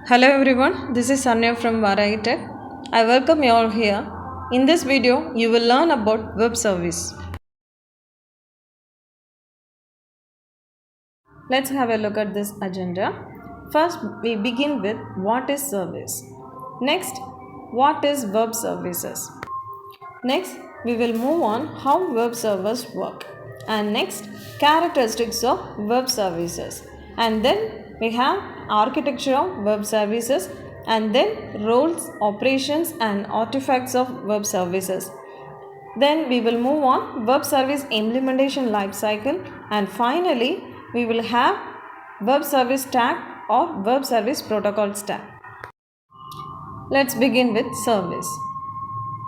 Hello everyone, this is Sanya from Varai Tech. I welcome you all here. In this video, you will learn about web service. Let's have a look at this agenda. First, we begin with what is service. Next, what is web services. Next, we will move on how web servers work. And next, characteristics of web services. And then we have architecture of web services and then roles, operations and artifacts of web services. Then we will move on web service implementation lifecycle and finally we will have web service stack or web service protocol stack. Let's begin with service.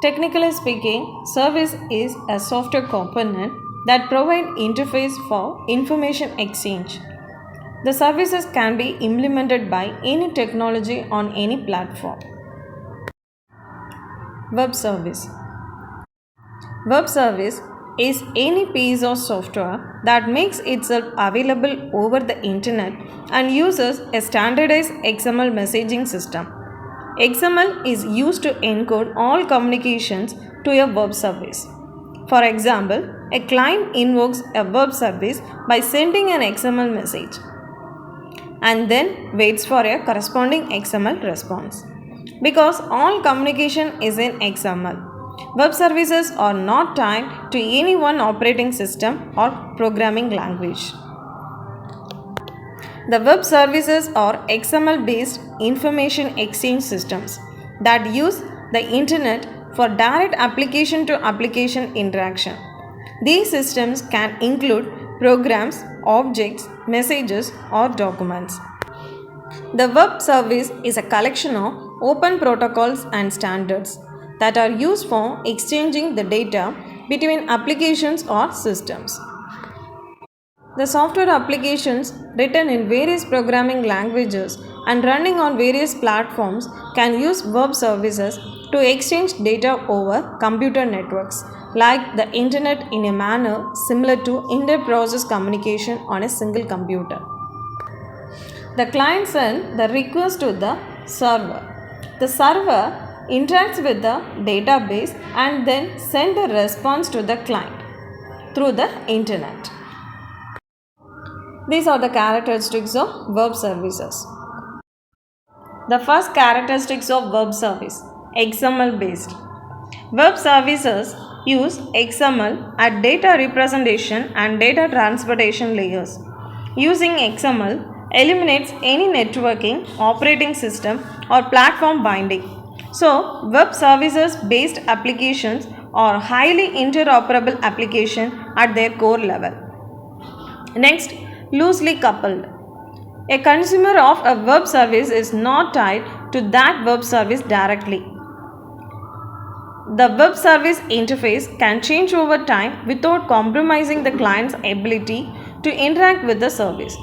Technically speaking, service is a software component that provides interface for information exchange. The services can be implemented by any technology on any platform. Web service. Web service is any piece of software that makes itself available over the internet and uses a standardized XML messaging system. XML is used to encode all communications to a web service. For example, a client invokes a web service by sending an XML message and then waits for a corresponding XML response. Because all communication is in XML, web services are not tied to any one operating system or programming language. The web services are XML based information exchange systems that use the internet for direct application to application interaction. These systems can include programs, objects, messages, or documents. The web service is a collection of open protocols and standards that are used for exchanging the data between applications or systems. The software applications written in various programming languages and running on various platforms can use web services to exchange data over computer networks like the internet in a manner similar to inter-process communication on a single computer. The client sends the request to the server. The server interacts with the database and then sends a response to the client through the internet. These are the characteristics of web services. The first characteristics of web service, XML based. Web services use XML at data representation and data transportation layers. Using XML eliminates any networking, operating system or platform binding. So, web services based applications are highly interoperable applications at their core level. Next, loosely coupled. A consumer of a web service is not tied to that web service directly. The web service interface can change over time without compromising the client's ability to interact with the service.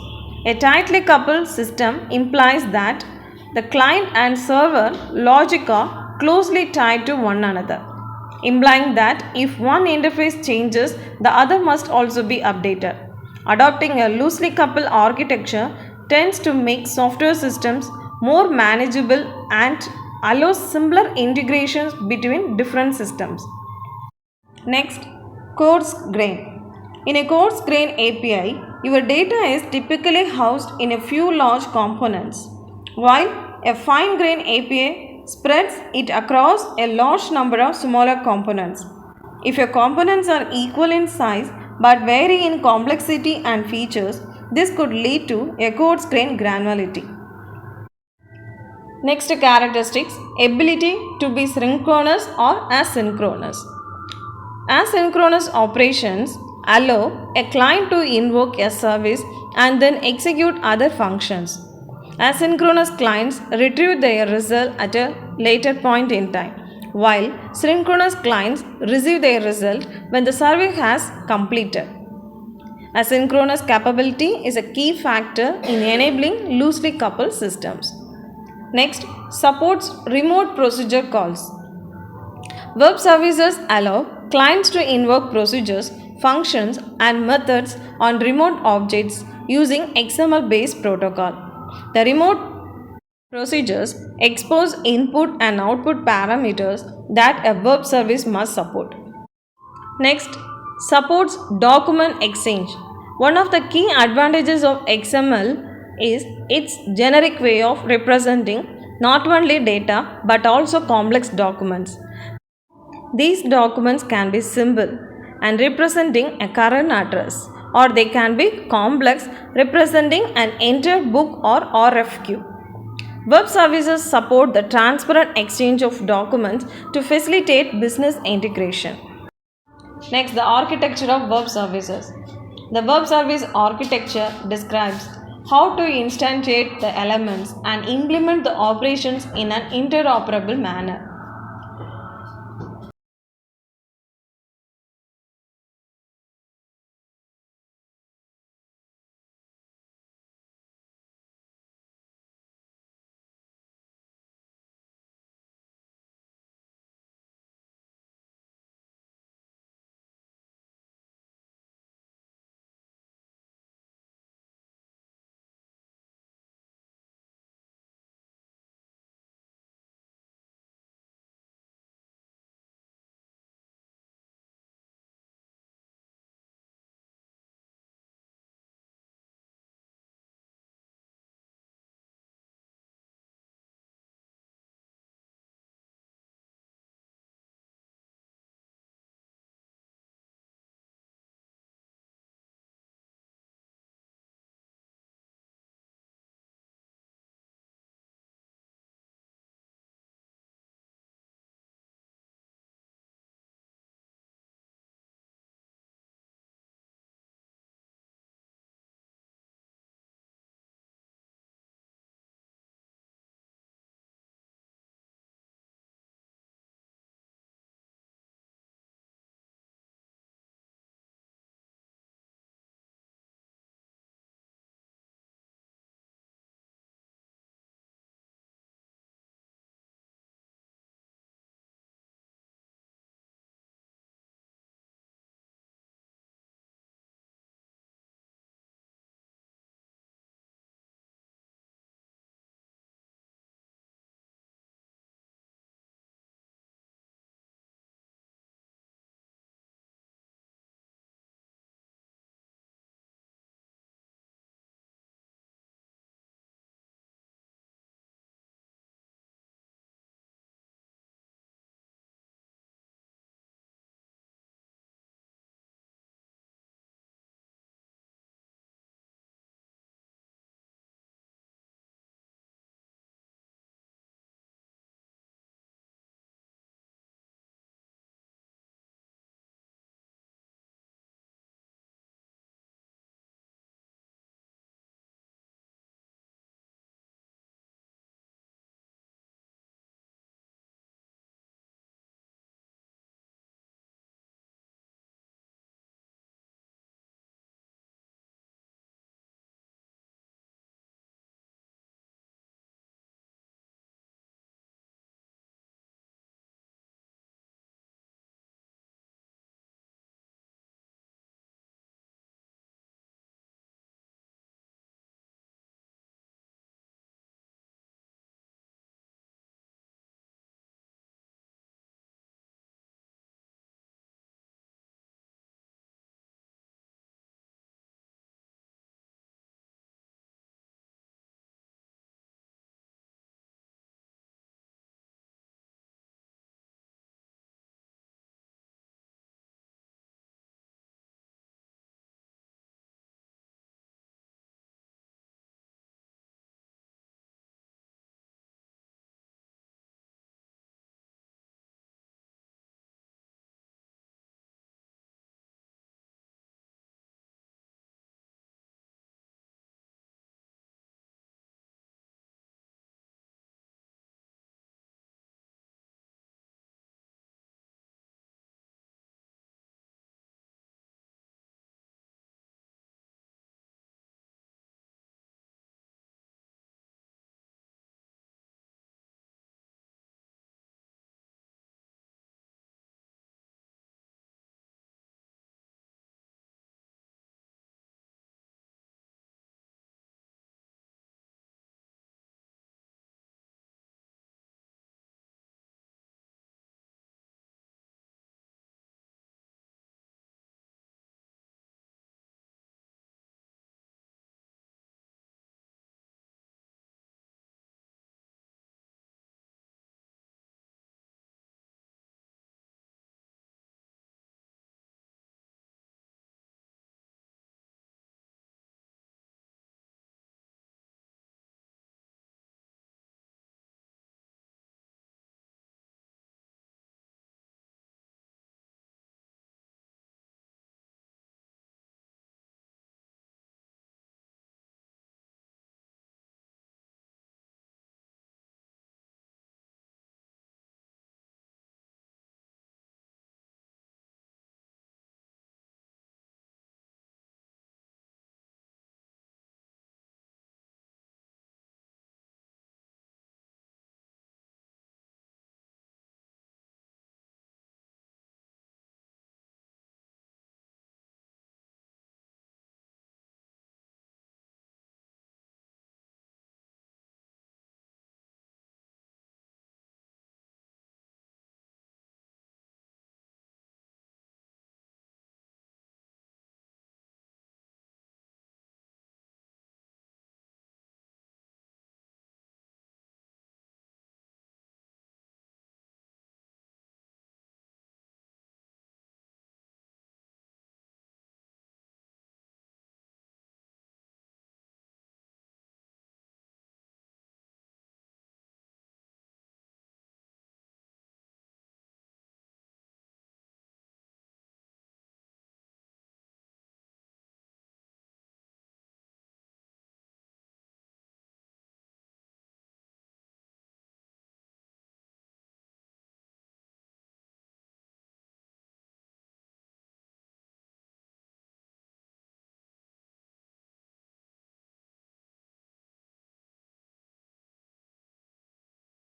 A tightly coupled system implies that the client and server logic are closely tied to one another, implying that if one interface changes, the other must also be updated. Adopting a loosely coupled architecture tends to make software systems more manageable and allows simpler integrations between different systems. Next, coarse grain. In a coarse grain API, your data is typically housed in a few large components, while a fine grain API spreads it across a large number of smaller components. If your components are equal in size but vary in complexity and features, this could lead to a coarse grain granularity. Next characteristics, ability to be synchronous or asynchronous. Asynchronous operations allow a client to invoke a service and then execute other functions. Asynchronous clients retrieve their result at a later point in time, while synchronous clients receive their result when the service has completed. Asynchronous capability is a key factor in enabling loosely coupled systems. Next, supports remote procedure calls. Web services allow clients to invoke procedures, functions, and methods on remote objects using XML based protocol. The remote Procedures expose input and output parameters that a web service must support. Next, supports document exchange. One of the key advantages of XML is its generic way of representing not only data but also complex documents. These documents can be simple and representing a current address, or they can be complex representing an entire book or RFQ. Web services support the transparent exchange of documents to facilitate business integration. Next, the architecture of web services. The web service architecture describes how to instantiate the elements and implement the operations in an interoperable manner.